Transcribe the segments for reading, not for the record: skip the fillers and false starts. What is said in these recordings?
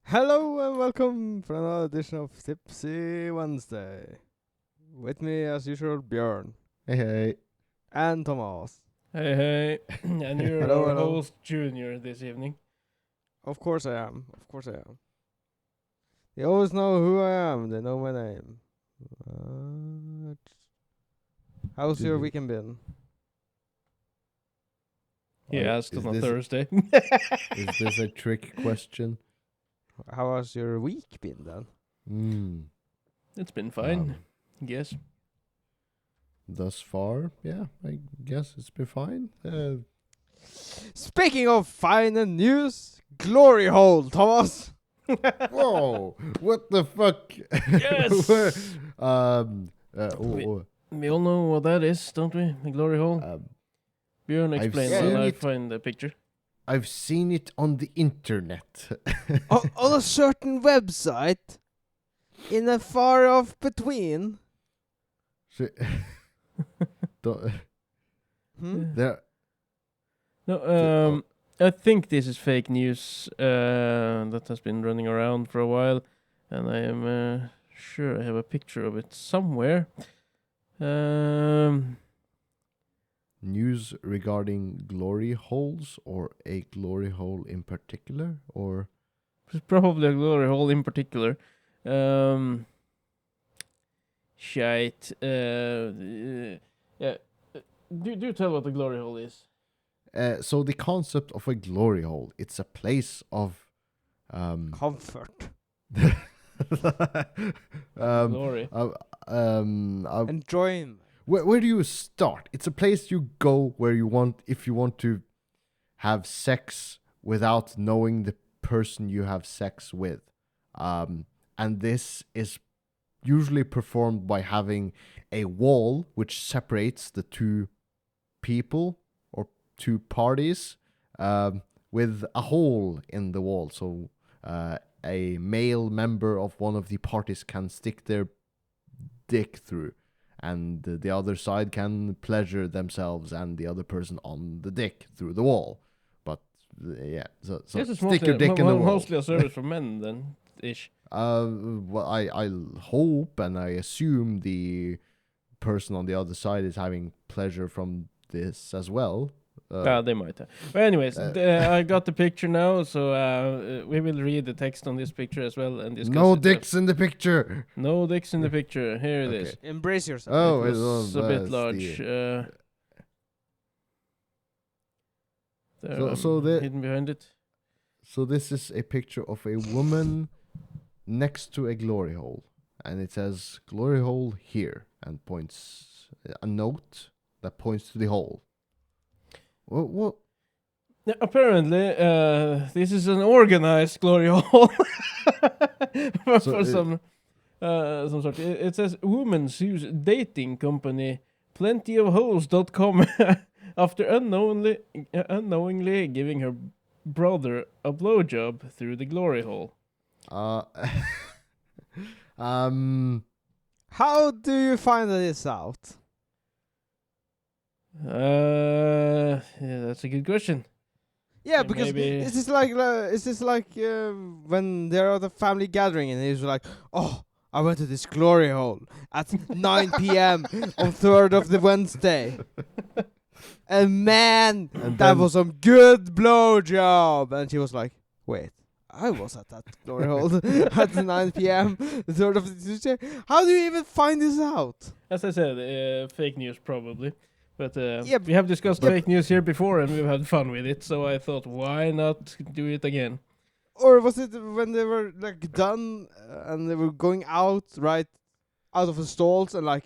Hello and welcome for another edition of Tipsy Wednesday. With me, as usual, Björn Hey. and Thomas. Hey, and you're Hello, our hello. host Junior this evening. Of course I am. They always know who I am. They know my name. How's your weekend been? He asked is on a this- Thursday. Is this a trick question? How has your week been then? It's been fine, yes. Thus far, yeah, I guess it's been fine. Speaking of fine and news, glory hole, Thomas. Whoa! What the fuck? Yes! We all know what that is, don't we? The glory hole. Björn, I've explain seen while I it. find the picture. I've seen it on the internet. on a certain website, in a far off between. Don't- Hmm? there, No, I think this is fake news that has been running around for a while, and I am sure I have a picture of it somewhere. news regarding glory holes or a glory hole in particular, or It's probably a glory hole in particular. Shite. Yeah. Do tell what the glory hole is. so the concept of a glory hole, it's a place of Comfort. Glory. Enjoyment. Where do you start? It's a place you go where you want, if you want to have sex without knowing the person you have sex with. And this is usually performed by having a wall which separates the two people or two parties with a hole in the wall. So a male member of one of the parties can stick their dick through, and the other side can pleasure themselves and the other person on the dick through the wall. But yeah, so This is stick your dick in the wall. mostly a service for men, then, ish. Well, I hope and I assume the person on the other side is having pleasure from this as well. They might have. But anyways, I got the picture now, so we will read the text on this picture as well and discuss No it. dicks in the picture. No dicks in the picture. Here it is. Embrace yourself. Oh, It it was a bit large. So the- hidden behind it. So this is a picture of a woman next to a glory hole, and it says "glory hole here" and points a note that points to the hole. What? Yeah, apparently, this is an organized glory hole for some sort. It says woman sues dating company plentyofholes.com after unknowingly giving her brother a blowjob through the glory hole. How do you find this out? Yeah, that's a good question. Yeah, Yeah, because maybe- is this like when they're at a family gathering and he's like, oh, I went to this glory hole at 9 p.m. on 3rd of the Wednesday. And man, And that then- was some good blowjob. And she was like, wait, I was at that glory hole at 9 p.m. the 3rd of the Tuesday. How do you even find this out? As I said, fake news probably. But Yeah, we have discussed but- fake news here before and we've had fun with it, so I thought, why not do it again? Or was it when they were like done and they were going out out of the stalls and like,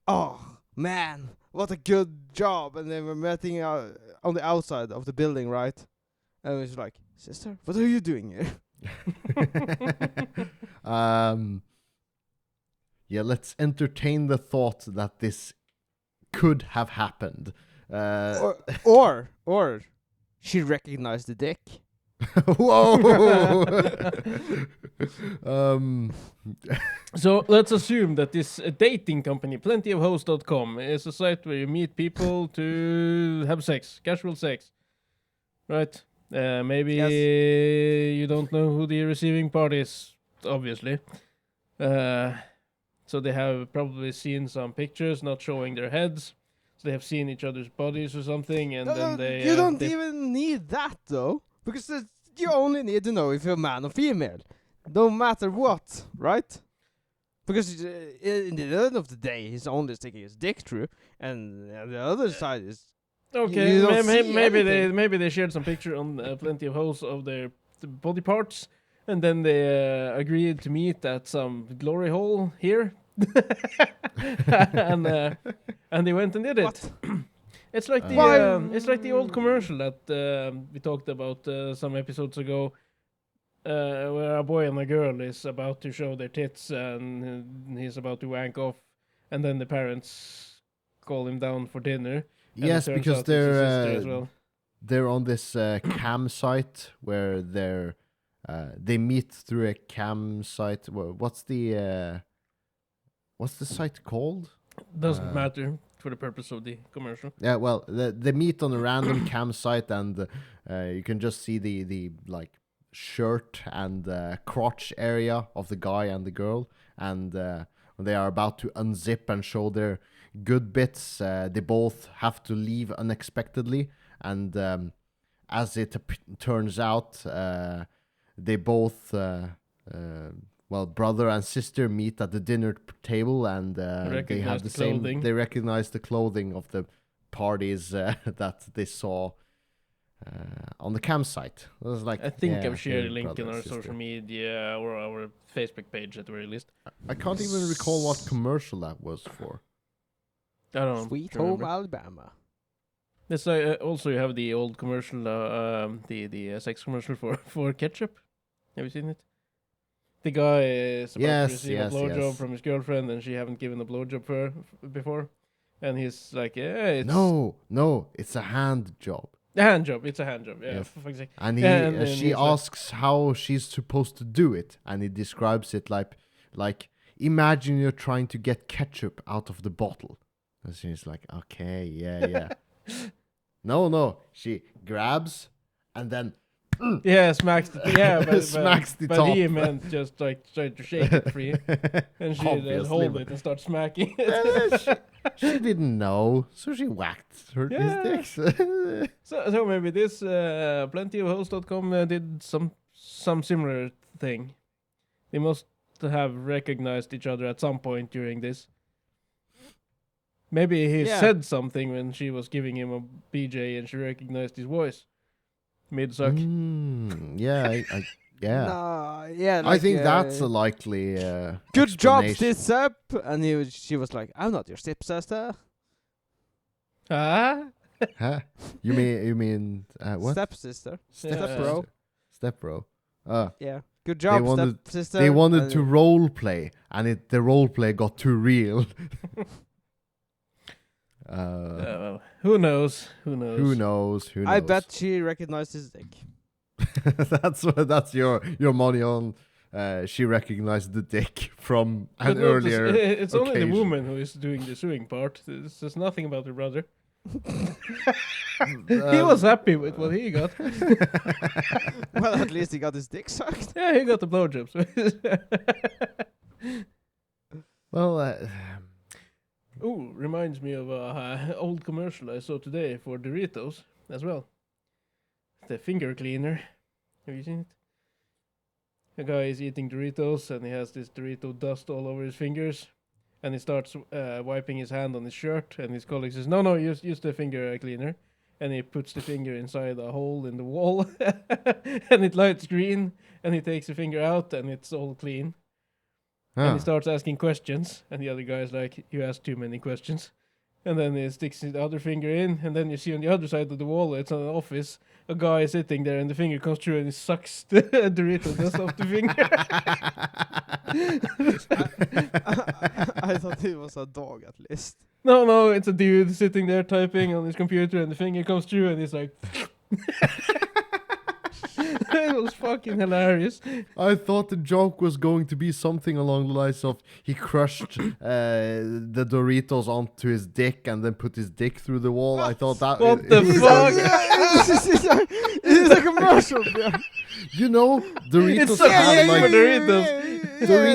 oh man, what a good job, and they were meeting on the outside of the building, right? And it was like, sister, what are you doing here? Yeah, let's entertain the thought that this could have happened. Or she recognized the dick. Whoa! So let's assume that this dating company, plentyofhosts.com, is a site where you meet people to have sex, casual sex. Right? Maybe Yes. you don't know who the receiving party is, obviously. So they have probably seen some pictures not showing their heads. So they have seen each other's bodies or something, and then they you don't they even need that though, because you only need to know if you're man or female, no matter what, right? Because in the end of the day, he's only sticking his dick through, and the other side is okay. you don't see Maybe they shared some picture on Plenty of Holes of their body parts, and then they agreed to meet at some glory hole here, and they went and did it. what? It's like the Why? it's like the old commercial that we talked about some episodes ago, where a boy and a girl is about to show their tits and he's about to wank off, and then the parents call him down for dinner. And Yes, it turns because out it's his sister as they're well. they're on this campsite where they meet through a campsite. What's the site called? Doesn't matter for the purpose of the commercial. Yeah, well, they meet on a random campsite, and you can just see the like shirt and crotch area of the guy and the girl, and when they are about to unzip and show their good bits, they both have to leave unexpectedly, and as it turns out, they both well, brother and sister meet at the dinner table, and they have Recognize the the same. clothing. They recognize the clothing of the parties that they saw on the campsite. It was like, I think yeah, I've shared a they're link brother in and our sister. social media or our Facebook page at the very least. I can't even recall what commercial that was for. I don't Sweet remember. Home Alabama. This also you have the old commercial, the sex commercial for ketchup. Have you seen it? The guy is about to receive a blowjob from his girlfriend, and she haven't given a blowjob before, and he's like, "Yeah, it's No, it's a hand job. a hand job. It's a hand job. Yeah, Yes. for fuck's sake." And Yeah, and she he's like- asks how she's supposed to do it, and he describes it like imagine you're trying to get ketchup out of the bottle, and she's like, okay, yeah. No, she grabs and then Yeah, smacks the Smacks the but he top. meant just like try to shake it free, and she then Obviously, hold but- it and start smacking it. she didn't know, so she whacked her Yeah. his dicks. So maybe this plentyofhosts.com did some similar thing. They must have recognized each other at some point during this. Maybe he Yeah. said something when she was giving him a BJ and she recognized his voice. Mid-suck. Yeah, yeah. Nah, yeah. I think that's a likely. good job, explanation. stitch up. And she was like, "I'm not your stepsister." Ah? Huh? You mean what? Stepsister. Yeah. Stepbro. Stepbro. Yeah. Good job, wanted- stepsister. They wanted And- to role play, and the role play got too real. Well, who knows? Who knows? I bet she recognized his dick. that's your money on. She recognized the dick from an But notice, earlier. it's only the occasion. woman who is doing the suing part. This says nothing about her brother. He was happy with what he got. Well, at least he got his dick sucked. Yeah, he got the blowjobs. Well, Ooh, reminds me of a old commercial I saw today for Doritos as well. The finger cleaner. Have you seen it? A guy is eating Doritos and he has this Dorito dust all over his fingers. And he starts wiping his hand on his shirt, and his colleague says, "No, use the finger cleaner." And he puts the finger inside a hole in the wall, and it lights green. And he takes the finger out, and it's all clean. And he starts asking questions, and the other guy's like, "You asked too many questions." And then he sticks the other finger in, and then you see on the other side of the wall, it's an office, a guy is sitting there, and the finger comes through, and he sucks the Dorito dust off the finger. I thought it was a dog at least. No, it's a dude sitting there typing on his computer, and the finger comes through, and he's like, It was fucking hilarious. I thought the joke was going to be something along the lines of he crushed the Doritos onto his dick and then put his dick through the wall. I thought that. What the It's fuck? it's a commercial. Yeah. You know, Doritos It's so have big for like Doritos.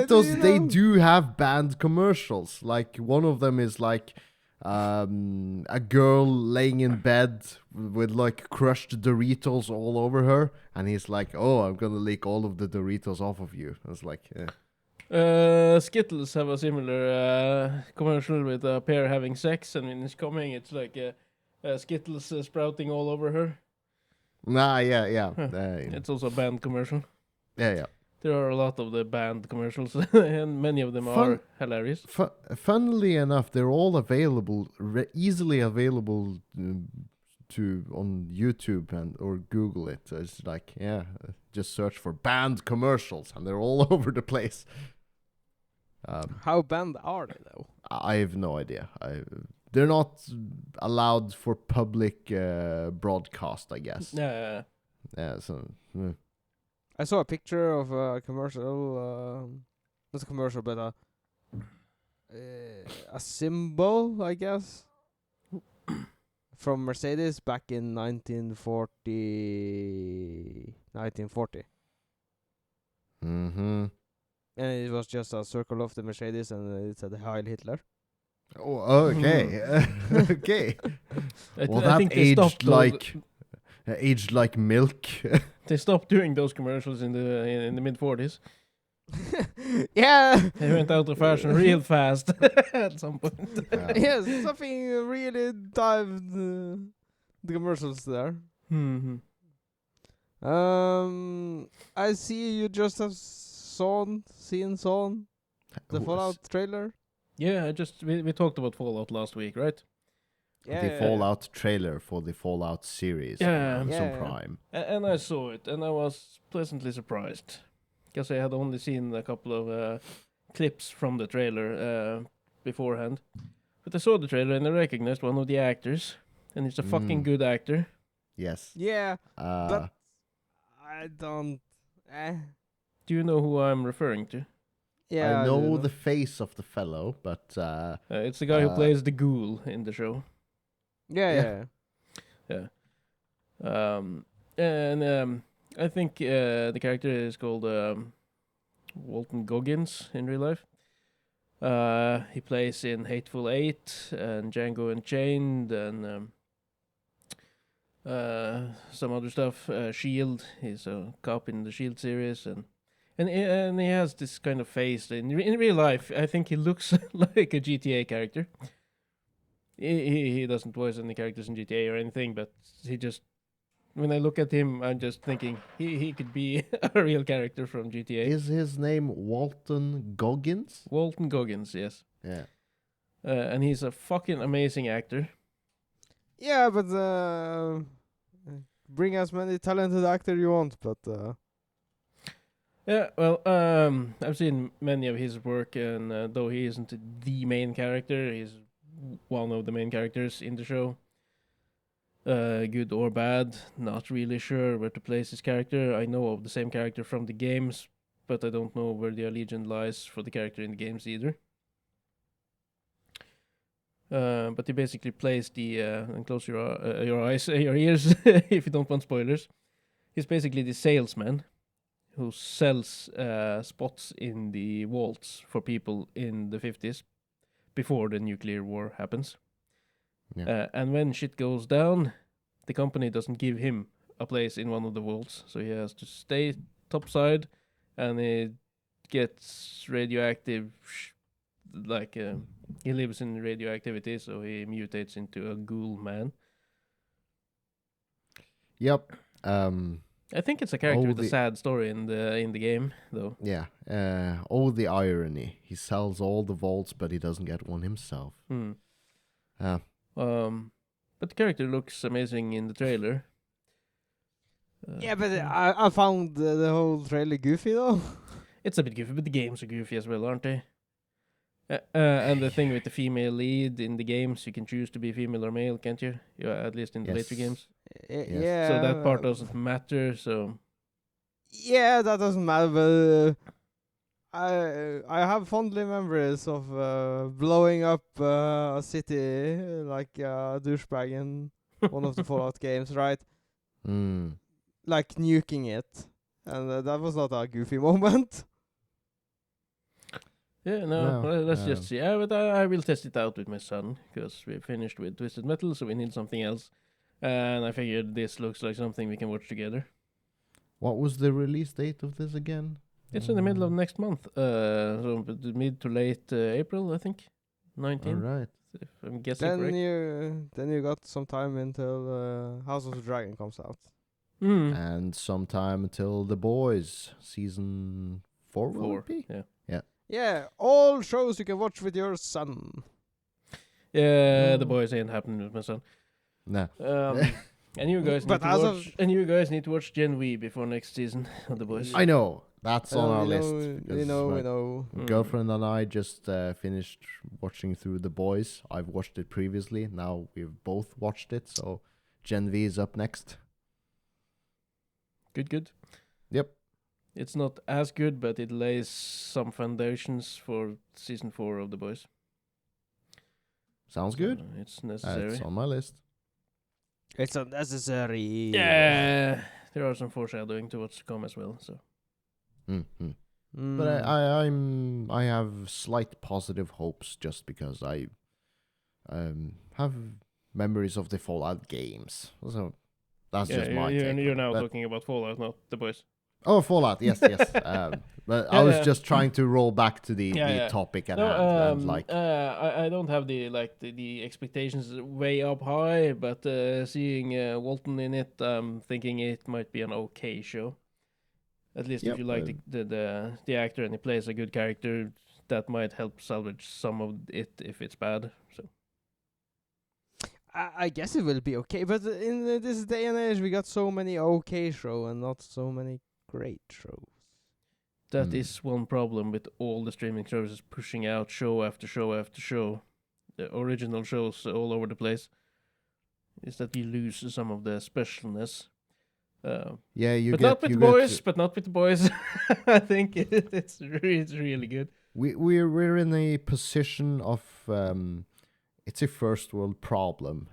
Doritos. They know. do have banned commercials. Like one of them is like a girl laying in bed with like crushed Doritos all over her, and he's like, "Oh, I'm gonna lick all of the Doritos off of you." I was like, Skittles have a similar commercial with a pair having sex, and when it's coming, it's like Skittles sprouting all over her. "Nah, yeah, Huh. It's also a band commercial. yeah." There are a lot of the band commercials, and many of them Fun- are hilarious. Funnily enough, they're all available, easily available to on YouTube and or Google it. So it's like, just search for banned commercials, and they're all over the place. How banned are they though? I have no idea. They're not allowed for public broadcast, I guess. Yeah. Yeah. So. I saw a picture of a commercial. Not a commercial, but a symbol, I guess, from Mercedes back in 1940. Mm-hmm. And it was just a circle of the Mercedes, and it said Heil Hitler. Oh, okay. Okay. Well, I that think they stopped aged like milk. They stopped doing those commercials in the mid 40s. Yeah. They went out of fashion real fast at some point. Yes, something really dived the commercials there. Mm-hmm. I see you just have seen the Fallout trailer. Yeah, we talked about Fallout last week, right? The Fallout trailer for the Fallout series on Yeah. Amazon Yeah. Prime. And I saw it, and I was pleasantly surprised. Because I had only seen a couple of clips from the trailer beforehand. But I saw the trailer and I recognized one of the actors. And he's a fucking good actor. Yes. Yeah, but I don't. Do you know who I'm referring to? Yeah, I do know the face of the fellow, but It's the guy who plays the ghoul in the show. Yeah. And I think the character is called Walton Goggins in real life. He plays in Hateful Eight and Django Unchained and some other stuff. Shield. He's a cop in the Shield series, and he has this kind of face. In real life, I think he looks like a GTA character. He doesn't voice any characters in GTA or anything, but he just, when I look at him, I'm just thinking he could be a real character from GTA. is his name Walton Goggins? Walton Goggins, yes. Yeah. And he's a fucking amazing actor. Yeah, but bring as many talented actor you want, but Yeah, well, I've seen many of his work, and though he isn't the main character, he's one of the main characters in the show. Good or bad, not really sure where to place his character. I know of the same character from the games, but I don't know where the allegiance lies for the character in the games either. But he basically plays the and close your eyes, your ears, if you don't want spoilers. He's basically the salesman who sells spots in the vaults for people in the 50s before the nuclear war happens. Yeah. And when shit goes down, the company doesn't give him a place in one of the vaults, so he has to stay topside, and it gets radioactive. He lives in radioactivity, so he mutates into a ghoul man. Yep. I think it's a character Oh, with a the- sad story in the game, though. Yeah. Oh, the irony. He sells all the vaults, but he doesn't get one himself. But the character looks amazing in the trailer. yeah, but I found the whole trailer goofy though. It's a bit goofy, but the games are goofy as well, aren't they? And the thing with the female lead in the games, you can choose to be female or male, can't you? Yeah, at least in the later Yes. games. Yeah. So that part doesn't matter. So Yeah, that doesn't matter. But I have fondly memories of blowing up a city like a douchebag in one of the Fallout games, right? Hmm. Like nuking it, and that was not a goofy moment. Yeah, No, let's just see. But I will test it out with my son because we finished with Twisted Metal, so we need something else. And I figured this looks like something we can watch together. What was the release date of this again? It's in the middle of next month, so mid to late April, I think, All 19th, right. if I'm guessing correct. Then you got some time until House of the Dragon comes out. Mm. And sometime until The Boys season 4 will 4, it be? yeah. Yeah, all shows you can watch with your son. Yeah, the Oh. boys ain't happening with my son. Nah. And you guys need But to as watch. of- And you guys need to watch Gen V before next season of the boys. I know. That's on our we list. know, because we know, my we know. girlfriend and I just finished watching through The Boys. I've watched it previously. Now we've both watched it. So Gen V is up next. Good. Yep. It's not as good, but it lays some foundations for season 4 of the boys. Sounds good. So it's necessary. It's on my list. It's unnecessary. Yeah, there are some foreshadowing to what's to come as well. So Mm-hmm. Mm. But I have slight positive hopes just because I have memories of the Fallout games. So that's just my take. You're on it. now But- talking about Fallout, not the boys. Oh, Fallout, yes. But I Yeah, was yeah. just trying to roll back to the Yeah. topic at No, hand. And like, I don't have the expectations way up high, but seeing Walton in it, I'm thinking it might be an okay show. At least Yep, if you like the actor and he plays a good character, that might help salvage some of it if it's bad. So I guess it will be okay, but in this day and age, we got so many okay shows and not so many great shows. that is one problem with all the streaming services pushing out show after show after show, the original shows all over the place, is that you lose some of the specialness. yeah, you But get not with you the get boys. But not with the boys. I think it's really good. we're in a position of it's a first world problem.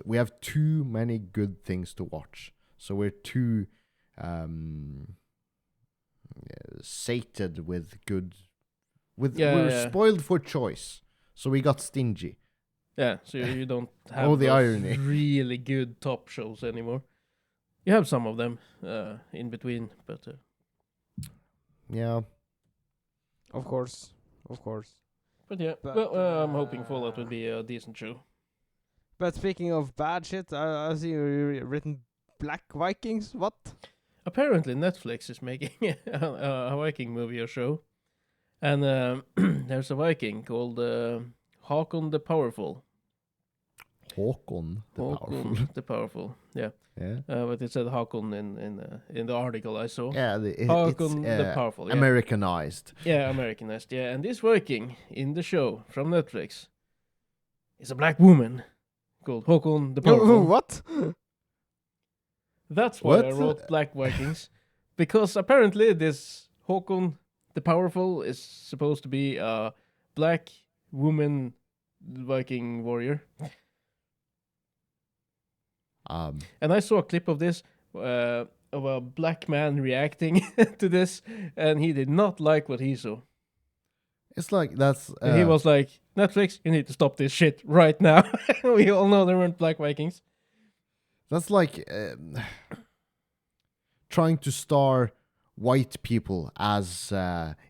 We have too many good things to watch, so we're too sated with good. We're spoiled for choice, so we got stingy. Yeah, so you don't have Oh, the those irony. really good top shows anymore. You have some of them in between, but Yeah, Of course. yeah. But, Well, I'm hoping Fallout will be a decent show. But speaking of bad shit, I see you written Black Vikings. What? Apparently, Netflix is making a Viking movie or show, and there's a Viking called Hakon the Powerful. Håkon the Powerful. Hakon the Powerful. Yeah. Yeah, But it said Hakon in the article I saw. yeah. Hakon It's the Powerful. Yeah. Americanized. Yeah, Americanized. Yeah, and this Viking in the show from Netflix is a black woman called Hakon the Powerful. What? That's why I What? wrote Black Vikings, because apparently this Hakon the Powerful is supposed to be a black woman Viking warrior. And I saw a clip of this, of a black man reacting to this, and he did not like what he saw. It's like that's. And he was like, Netflix, you need to stop this shit right now. We all know there weren't black Vikings. That's like trying to star white people as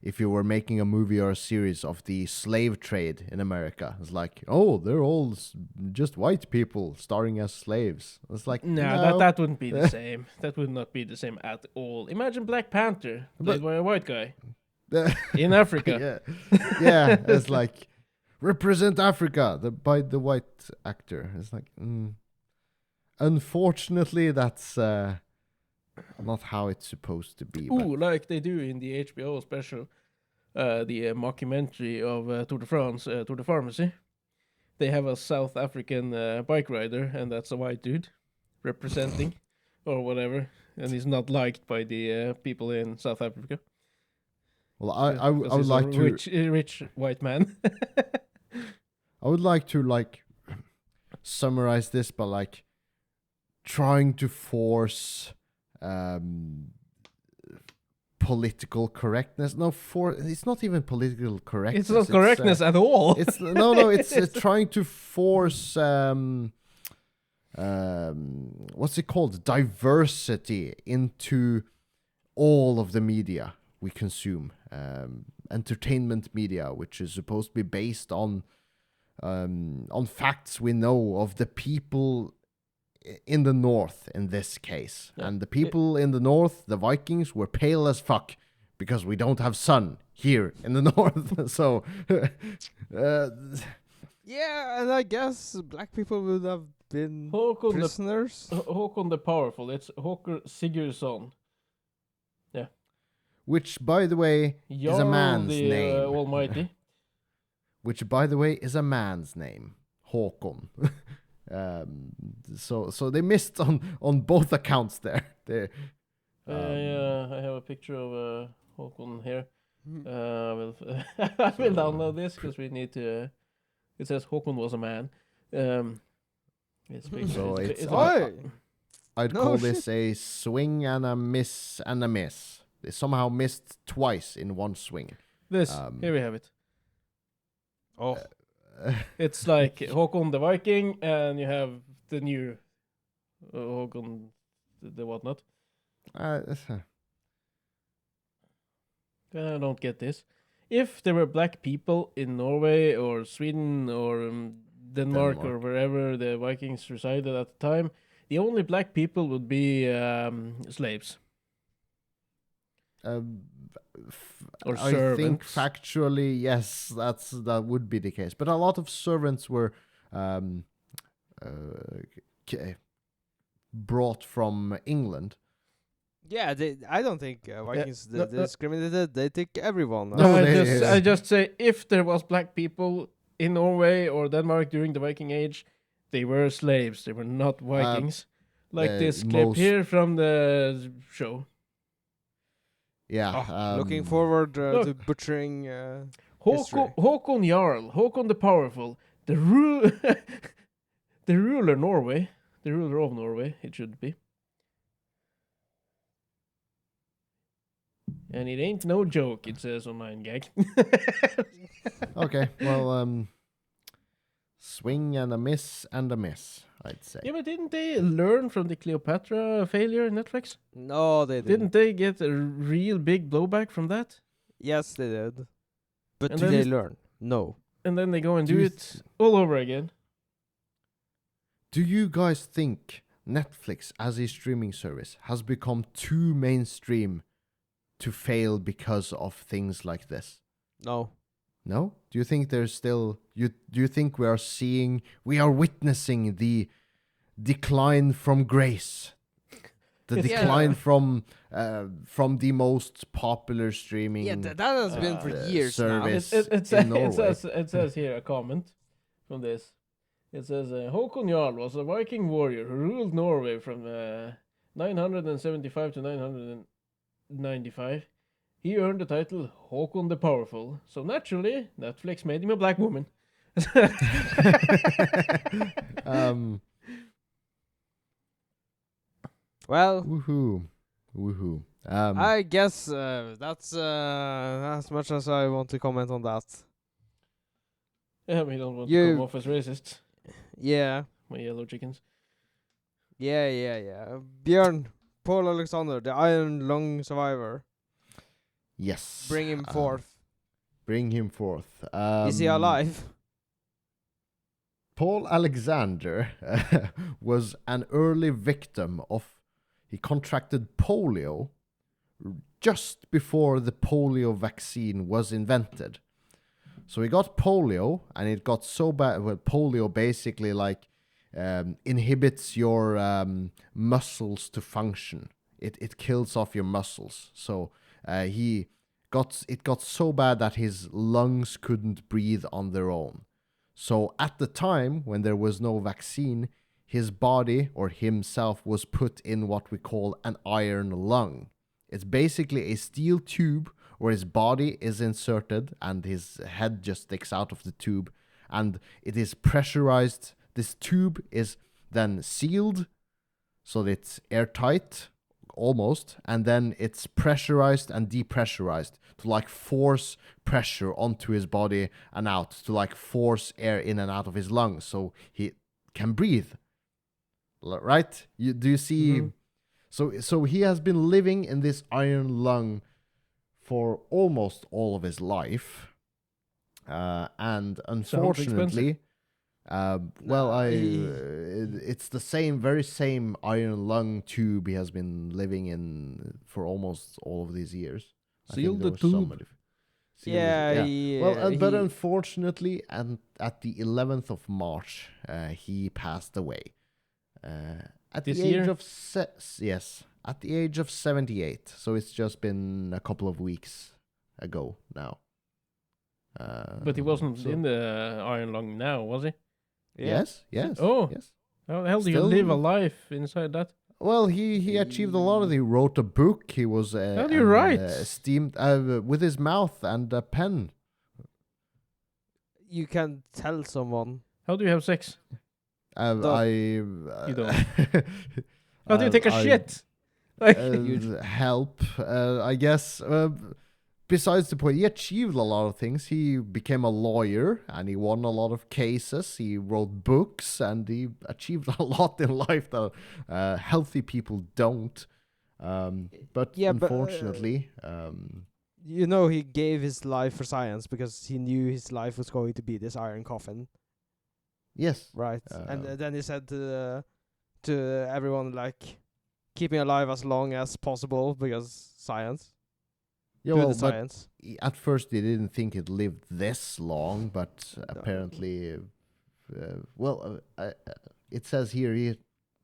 if you were making a movie or a series of the slave trade in America. It's like, oh, they're all just white people starring as slaves. It's like, No, that wouldn't be the same. That would not be the same at all. Imagine Black Panther played by a white guy in Africa. yeah, it's like represent Africa by the white actor. It's like, unfortunately, that's not how it's supposed to be. Ooh, like they do in the HBO special, the mockumentary of Tour de France, Tour de Pharmacy. They have a South African bike rider, and that's a white dude representing, or whatever. and he's not liked by the people in South Africa. Well, I Because would he's like a to rich white man. I would like to like summarize this by like trying to force political correctness. No, it's not even political correctness. It's not correctness at all. It's no, it's trying to force what's it called? Diversity into all of the media we consume. Entertainment media, which is supposed to be based on facts we know of the people in the north in this case. Yeah. And the people in the north, the Vikings, were pale as fuck because we don't have sun here in the north. So Yeah, and I guess black people would have been Håkon prisoners. Håkon the Powerful. It's Håkon Sigurdsson. which by the way is a man's the name. Almighty. Which by the way is a man's name. Håkon. So they missed on both accounts there. They, I have a picture of Håkon here. I will download this because we need to. It says Håkon was a man. It's picture. So it's I'd No call shit. this a swing and a miss and a miss. They somehow missed twice in one swing. This here we have it. Oh, It's like Håkon the Viking, and you have the new Håkon the whatnot. Uh, I don't get this. If there were black people in Norway or Sweden or Denmark or wherever the Vikings resided at the time, the only black people would be slaves. Or I think servants. factually, yes, that would be the case. But a lot of servants were brought from England. yeah. I don't think Vikings no, discriminated. They take everyone. No, I just say if there was black people in Norway or Denmark during the Viking Age, they were slaves. They were not Vikings. Like this clip most- here from the show. Yeah. Looking forward to look. butchering. History. Håkon Jarl, Håkon the Powerful, the ruler Norway, the ruler of Norway, it should be. And it ain't no joke, it says on 9gag. Okay, well, swing and a miss, I'd say. Yeah, but didn't they learn from the Cleopatra failure in Netflix? No, they didn't. Didn't they get a real big blowback from that? Yes, they did. But And do then they it's- learn? No. And then they go and Do do you it all over again. Do you guys think Netflix as a streaming service has become too mainstream to fail because of things like this? No. No? Do you think there's still do you think we are witnessing the decline from grace? The It's- decline Yeah. from the most popular streaming Yeah, that has been for years service It in Norway. says here a comment from this. It says Håkon Jarl was a Viking warrior who ruled Norway from 975 to 995. He earned the title Håkon the Powerful. So naturally, Netflix made him a black woman. um, Well, woohoo. I guess that's as much as I want to comment on that. Yeah, we don't want to You- come off as racist. Yeah. My yellow chickens. Yeah. Björn, Paul Alexander, the Iron Lung survivor. Yes. Bring him forth. Bring him forth. Is he alive? Paul Alexander was an early victim of. He contracted polio just before the polio vaccine was invented. So he got polio, and it got so bad. Well, polio basically like inhibits your muscles to function. It kills off your muscles. So it got so bad that his lungs couldn't breathe on their own. So at the time when there was no vaccine, his body or himself was put in what we call an iron lung. It's basically a steel tube where his body is inserted and his head just sticks out of the tube, and it is pressurized. This tube is then sealed so that it's airtight almost, and then it's pressurized and depressurized to like force pressure onto his body and out, to like force air in and out of his lungs so he can breathe. Right? Do you see? So he has been living in this iron lung for almost all of his life, and unfortunately, it's the very same iron lung tube he has been living in for almost all of these years. Seal the tube. But unfortunately, and at the 11th of March, he passed away. At This the age year? of at the age of 78. So it's just been a couple of weeks ago now. But he wasn't in the iron lung now, was he? Yes. Oh. Yes. How the hell do you Still- live a life inside that? Well, he achieved a lot of. He wrote a book. He was How do you write? esteemed with his mouth and a pen. You can tell someone. How do you have sex? You don't. How do you take a shit? Like, help, I guess. Besides the point, he achieved a lot of things. He became a lawyer and he won a lot of cases. He wrote books and he achieved a lot in life that healthy people don't. But unfortunately, you know, he gave his life for science because he knew his life was going to be this iron coffin, yes, right? And then he said to everyone, like, keep me alive as long as possible because science. yeah. Do Well, the but science. at first he didn't think it lived this long, but apparently, it says here he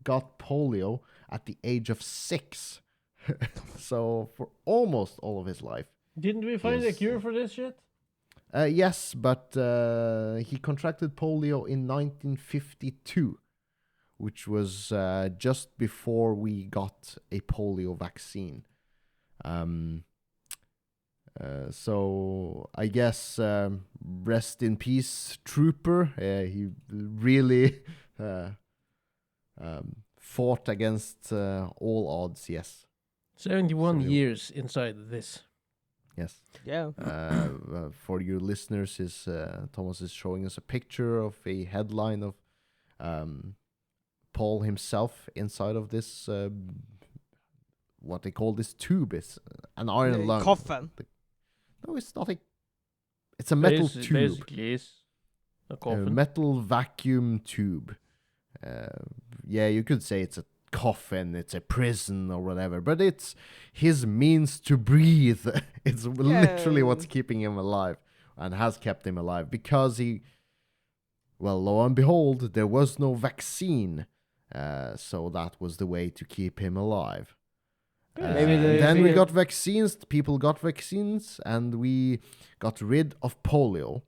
got polio at the age of 6. So for almost all of his life. didn't we find a Yes. cure for this shit? Yes, but he contracted polio in 1952, which was just before we got a polio vaccine. So I guess rest in peace, Trooper. He really fought against all odds. Yes, 71 So- years inside this. yes. Yeah. For your listeners, Thomas is showing us a picture of a headline of Paul himself inside of this. What they call this tube is an iron lung. Coffin. No, it's not. It's a metal tube. Basically is a A coffin. metal vacuum tube. Yeah, you could say it's a coffin, it's a prison or whatever, but it's his means to breathe. It's literally what's keeping him alive and has kept him alive because lo and behold, there was no vaccine. So that was the way to keep him alive. Maybe And they then we figured- got vaccines, people got vaccines, and we got rid of polio.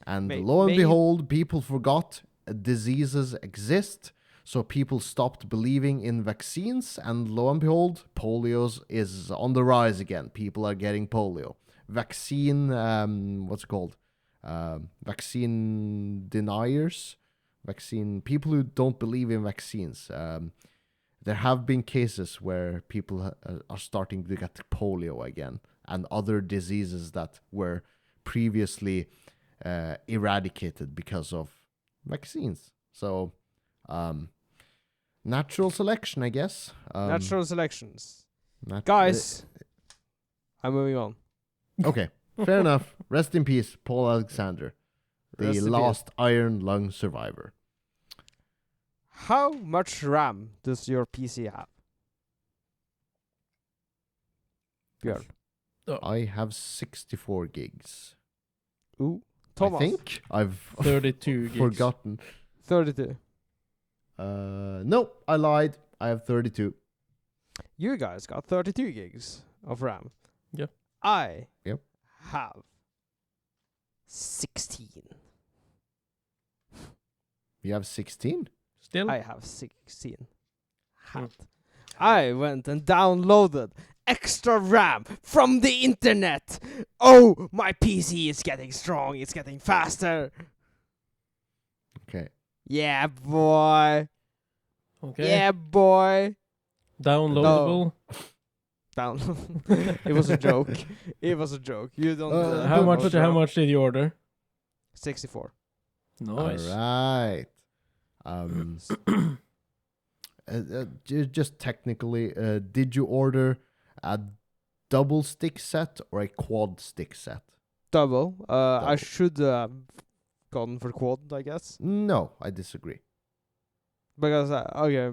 And lo and maybe- behold, people forgot diseases exist, so people stopped believing in vaccines, and lo and behold, polio is on the rise again. People are getting polio. Vaccine, what's it called? Vaccine deniers? People who don't believe in vaccines. There have been cases where people are starting to get polio again and other diseases that were previously eradicated because of vaccines. So, natural selection, I guess. Natural selections. Guys, I'm moving on. Okay, fair enough. Rest in peace, Paul Alexander, the Rest in peace. last iron lung survivor. How much RAM does your PC have? Björn. I have 64 gigs. Ooh. Thomas. I think I've 32 gigs. forgotten. 32. No, I lied. I have 32. You guys got 32 gigs of RAM. Yep. I Yep. have 16. You have 16? Still? I have 16. Hmm. I went and downloaded extra RAM from the internet. Oh, my PC is getting strong. It's getting faster. Okay. Yeah, boy. Okay. Yeah, boy. Downloadable. Down. It was a joke. It was a joke. You don't. How do much? not How drop. much did you order? 64. Nice. All right. Just technically, did you order a double stick set or a quad stick set? Double. I Double. should have gone for quad, I guess. No, I disagree. Because okay,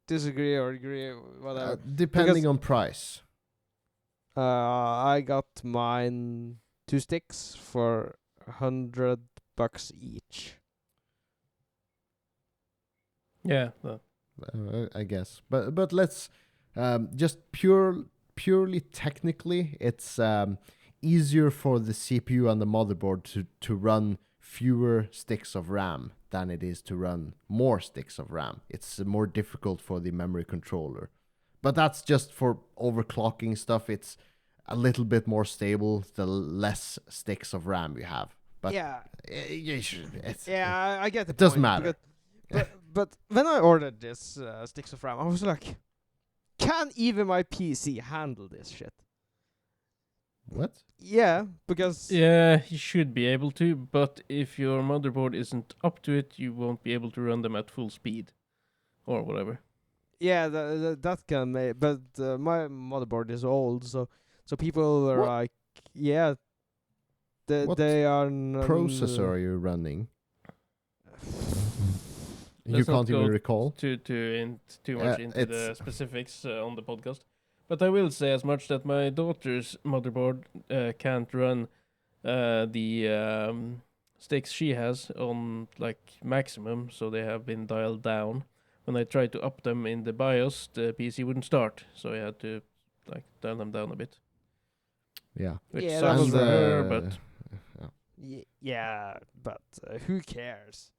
disagree or agree, whatever. Depending on price. I got mine 2 sticks for $100 each. Yeah. I guess, but let's just purely technically, it's easier for the CPU and the motherboard to run fewer sticks of RAM than it is to run more sticks of RAM. It's more difficult for the memory controller, but that's just for overclocking stuff. It's a little bit more stable the less sticks of RAM you have. But Yeah, I I get the it doesn't point, matter. But when I ordered this sticks of RAM, I was like, can even my PC handle this shit? What? Yeah, because Yeah, you should be able to, but if your motherboard isn't up to it, you won't be able to run them at full speed, or whatever. yeah, that can make. But my motherboard is old, so people are What? like, yeah, What they are Processor are you running? You Let's not can't even go recall. Too much into the it's- specifics on the podcast. But I will say as much that my daughter's motherboard can't run the sticks she has on like maximum, so they have been dialed down. When I tried to up them in the BIOS, the PC wouldn't start, so I had to like dial them down a bit. Yeah. Which Yeah, sucks that's for her, but yeah, but who cares?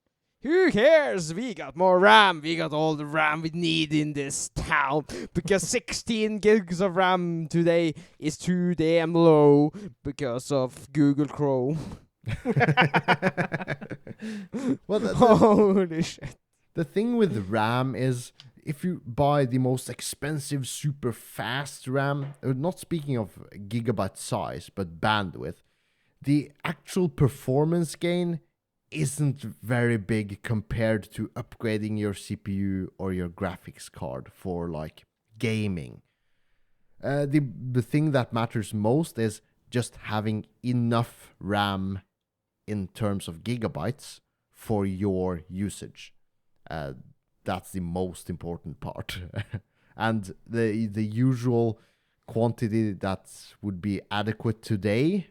Who cares? We got more RAM. We got all the RAM we need in this town. Because 16 gigs of RAM today is too damn low because of Google Chrome. Well, Holy shit. the thing with RAM is if you buy the most expensive, super fast RAM, not speaking of gigabyte size, but bandwidth, the actual performance gain isn't very big compared to upgrading your CPU or your graphics card for like gaming. The thing that matters most is just having enough RAM in terms of gigabytes for your usage. That's the most important part. And the usual quantity that would be adequate today,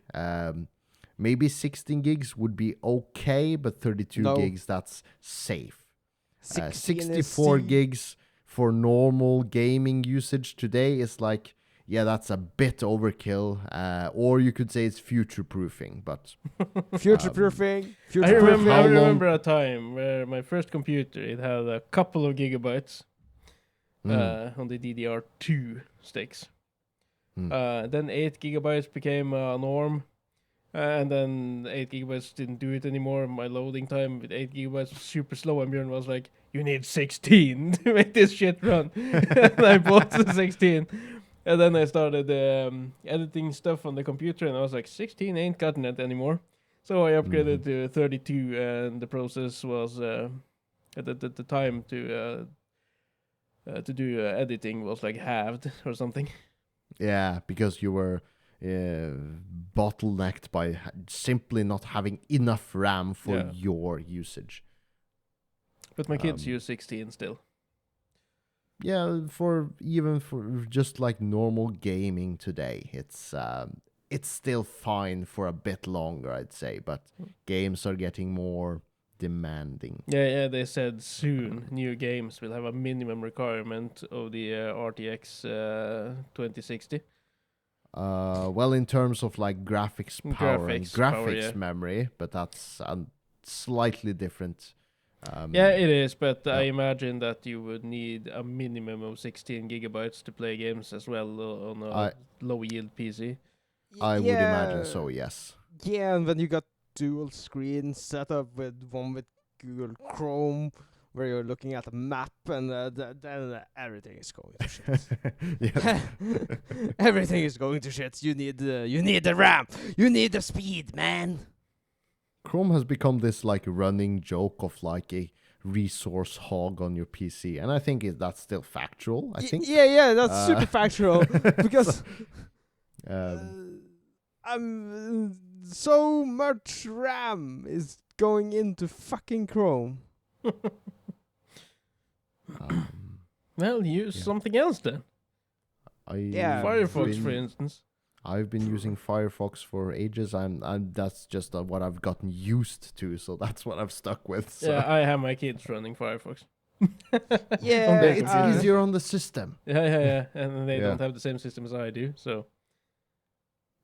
maybe 16 gigs would be okay, but 32 No. gigs, that's safe. 16 is 64 C. gigs for normal gaming usage today is like, yeah, that's a bit overkill. Or you could say it's future-proofing, but... Future-proofing. I remember, How I long- remember a time where my first computer, it had a couple of gigabytes on the DDR2 sticks. Then 8 gigabytes became a norm. And then 8 gigabytes didn't do it anymore. My loading time with 8 gigabytes was super slow. And Björn was like, you need 16 to make this shit run. And I bought the 16. And then I started editing stuff on the computer. And I was like, 16 ain't cutting it anymore. So I upgraded to 32. And the process was, at the time to do editing was like halved or something. Yeah, because you were bottlenecked by simply not having enough RAM for Yeah. your usage. But my kids use 16 still. Yeah, for just like normal gaming today, it's still fine for a bit longer, I'd say, but games are getting more demanding. Yeah, they said soon new games will have a minimum requirement of the RTX 2060. Well, in terms of like graphics power and Graphics power, graphics yeah. memory, but that's a slightly different Yeah, it is, but I yeah. imagine that you would need a minimum of 16 gigabytes to play games as well on a I low yield PC. I would imagine so. Yeah, Yes. yeah, and when you got dual screen set up with one with Google Chrome, where you're looking at a map, and then everything is going to shit. yes. Everything is going to shit. You need the RAM. You need the speed, man. Chrome has become this like running joke of like a resource hog on your PC, and I think that's still factual. I think. Yeah, that's super Uh, factual because um, so much RAM is going into fucking Chrome. um, Well, use Yeah. something else then. Yeah, Firefox, been- for instance. I've been using Firefox for ages. I'm that's just what I've gotten used to, so that's what I've stuck with. So. Yeah, I have my kids running Firefox. Yeah, On their It's computer. easier on the system. Yeah, and they Yeah. don't have the same system as I do, so.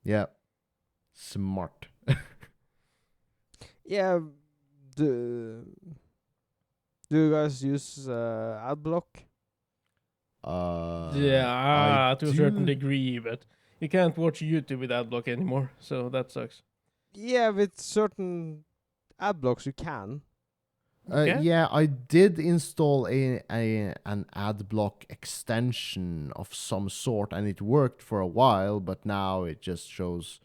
Yeah, smart. Yeah, do you guys use AdBlock? Yeah, I to a certain do- degree, but you can't watch YouTube with AdBlock anymore, so that sucks. Yeah, with certain AdBlocks you can. Okay. Yeah, I did install an ad block extension of some sort, and it worked for a while, but now it just shows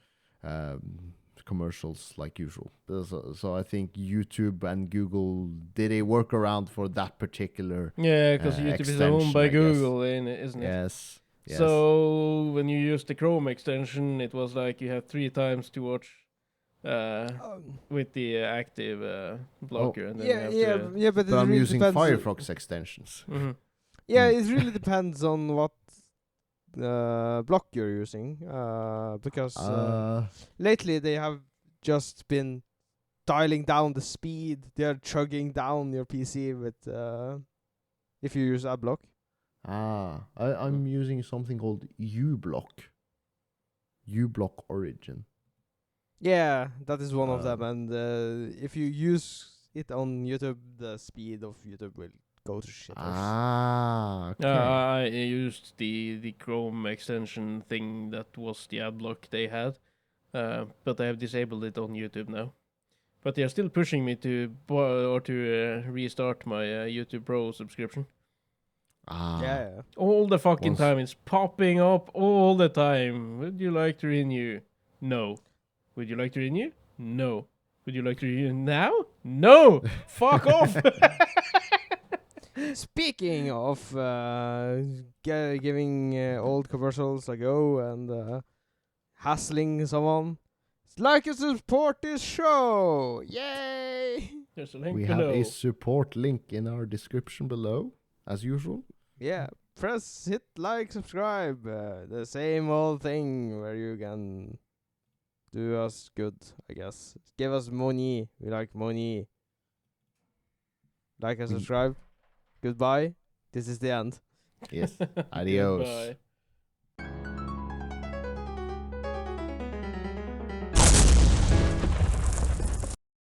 commercials like usual. So I think YouTube and Google did a workaround for that particular. Yeah, because YouTube is owned extension, by I guess. Google, isn't it? Yes. Yes. So when you use the Chrome extension, it was like you have 3 times to watch with the active blocker, and then you have to. But it but I'm really using depends. Firefox extensions. Mhm. Yeah, Mm. it really depends on what block you're using. Because lately they have just been dialing down the speed. They're chugging down your PC with if you use AdBlock. I'm using something called uBlock. uBlock Origin. Yeah, that is one of them. Um, And if you use it on YouTube, the speed of YouTube will go to shit. Okay. I used the Chrome extension thing that was the ad block they had, but I have disabled it on YouTube now. But they are still pushing me to restart my YouTube Pro subscription. Yeah. All the fucking Once- time, it's popping up all the time. Would you like to renew? No. Would you like to renew? No. Would you like to renew now? No. Fuck off. Speaking of giving old commercials a go and hassling someone, like and support this show! Yay! There's a link We below. have a support link in our description below, as usual. Yeah, hit like, subscribe. The same old thing where you can do us good, I guess. Give us money. We like money. Like and We- subscribe. Goodbye. This is the end. Yes. Adios. Goodbye.